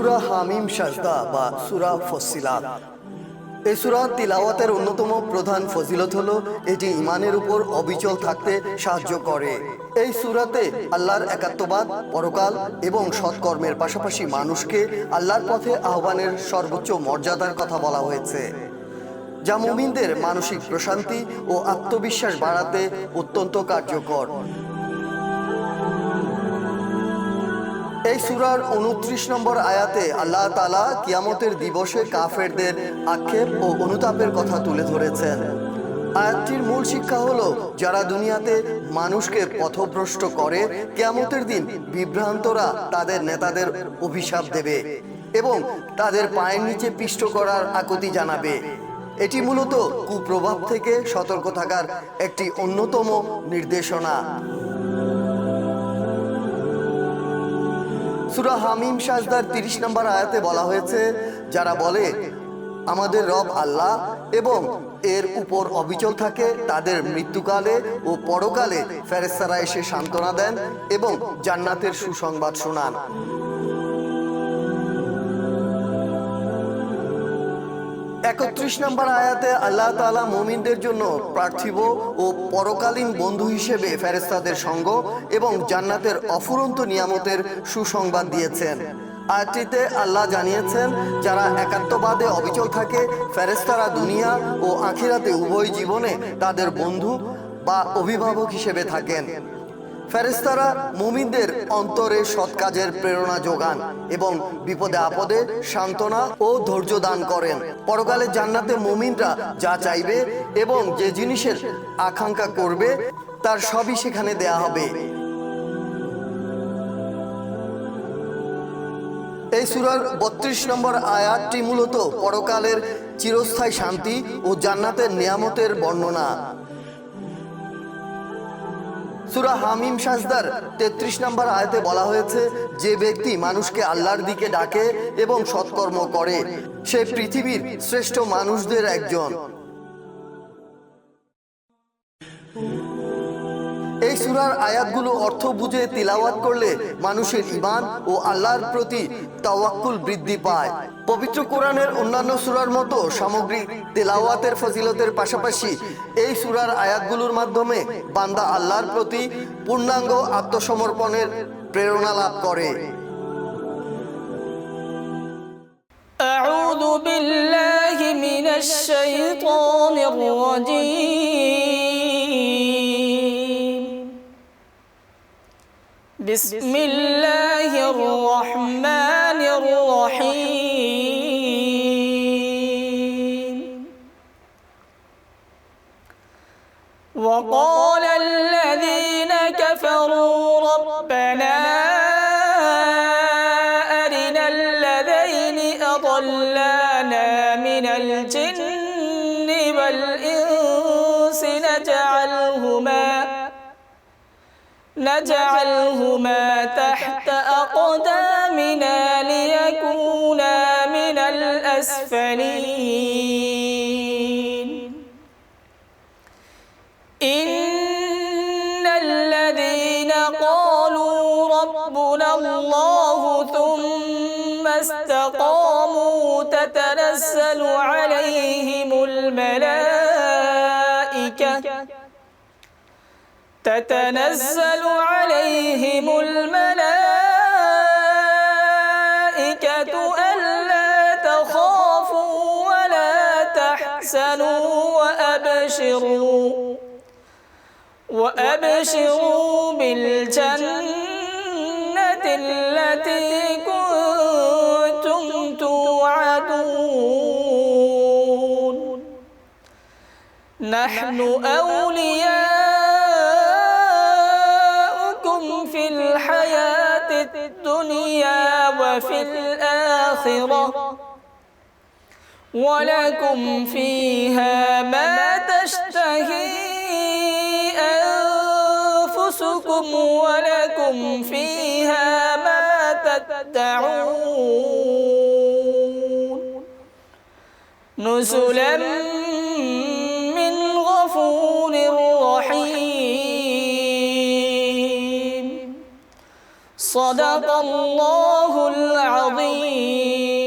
সূরা হামিম সাজদা বা সূরা ফসিলাত। এই সূরা তিলাওয়াতের অন্যতম প্রধান ফজিলত হলো এটি ঈমানের উপর অবিচল থাকতে সাহায্য করে। এই সূরাতে আল্লাহর একাত্মবাদ, পরকাল এবং সৎকর্মের পাশাপাশি মানুষকে আল্লাহর পথে আহ্বানের সর্বোচ্চ মর্যাদার কথা বলা হয়েছে, যা মুমিনদের মানসিক প্রশান্তি ও আত্মবিশ্বাস বাড়াতে অত্যন্ত কার্যকর। এই সূরার 29 নম্বর আয়াতে আল্লাহ তাআলা কিয়ামতের দিবসে কাফেরদের আক্ষেপ ও অনুতাপের কথা তুলে ধরেছেন। আয়াতটির মূল শিক্ষা হলো, যারা দুনিয়াতে মানুষকে পথভ্রষ্ট করে, কিয়ামতের দিন বিভ্রান্তরা তাদের নেতাদের অভিশাপ দেবে এবং তাদের পায়ের নিচে পিষ্ট করার আকুতি জানাবে। এটি মূলত কুপ্রভাব থেকে সতর্ক থাকার একটি অন্যতম নির্দেশনা। সূরা হামিম সাজদার 30 নম্বর আয়াতে বলা হয়েছে, যারা বলে আমাদের রব আল্লাহ এবং এর উপর অবিচল থাকে, তাদের মৃত্যুকালে ও পরকালে ফেরেশতারা এসে সান্ত্বনা দেন এবং জান্নাতের সুসংবাদ শোনান। 31 নম্বর আয়াতে আল্লাহ তাআলা মুমিনদের জন্য পার্থিব ও পরকালীন বন্ধু হিসেবে ফেরেশতাদের সঙ্গ এবং জান্নাতের অফুরন্ত নিয়ামতের সুসংবাদ দিয়েছেন। আয়াতটিতে আল্লাহ জানিয়েছেন, যারা একাত্মবাদে অবিচল থাকে, ফেরেশতারা দুনিয়া ও আখিরাতে উভয় জীবনে তাদের বন্ধু বা অভিভাবক হিসেবে থাকেন। ফেরেশতারা মুমিনদের অন্তরে সৎ কাজের প্রেরণা যোগান এবং বিপদে আপদে সান্ত্বনা ও ধৈর্য দান করেন। পরকালে জান্নাতে মুমিনরা যা চাইবে এবং যে জিনিসের আকাঙ্ক্ষা করবে তার সবই সেখানে দেয়া হবে। এই সূরার 32 নম্বর আয়াতটি মূলত পরকালের চিরস্থায়ী শান্তি ও জান্নাতের নিয়ামতের বর্ণনা। সূরা হামিম সাজদার 33 নম্বর আয়াতে বলা হয়েছে, যে ব্যক্তি মানুষকে আল্লাহর দিকে ডাকে এবং সৎকর্ম করে, সে পৃথিবীর শ্রেষ্ঠ মানুষদের একজন। এই সূরার আয়াতগুলো অর্থ বুঝে তিলাওয়াত করলে মানুষের ঈমান ও আল্লাহর প্রতি তাওয়াক্কুল বৃদ্ধি পায়। পবিত্র কোরআনের অন্যান্য সূরার মতো সামগ্রিক তিলাওয়াতের ফজিলতের পাশাপাশি এই সূরার আয়াতগুলোর মাধ্যমে বান্দা আল্লাহর প্রতি পূর্ণাঙ্গ আত্মসমর্পণের প্রেরণা লাভ করে। আউযু বিল্লাহি মিনাশ শাইতানির রাজীম। বিসমিল্লাহির রহমানির রহিম। وقال الذين كفروا ربنا أرنا الذين أضلانا من الجن والإنس نجعلهما تحت أقدامنا ليكونا من الأسفلين إن الذين قالوا ربنا الله ثم استقاموا تتنزل عليهم الملائكة ألا تخافوا ولا تحزنوا وأبشروا بالجنة التي كنتم توعدون نحن أولياؤكم في الحياة الدنيا وفي الآخرة ولكم فيها ما تشتهي أنفسكم ولكم فيها ما تدعون نزلا من غفور رحيم صدق الله العظيم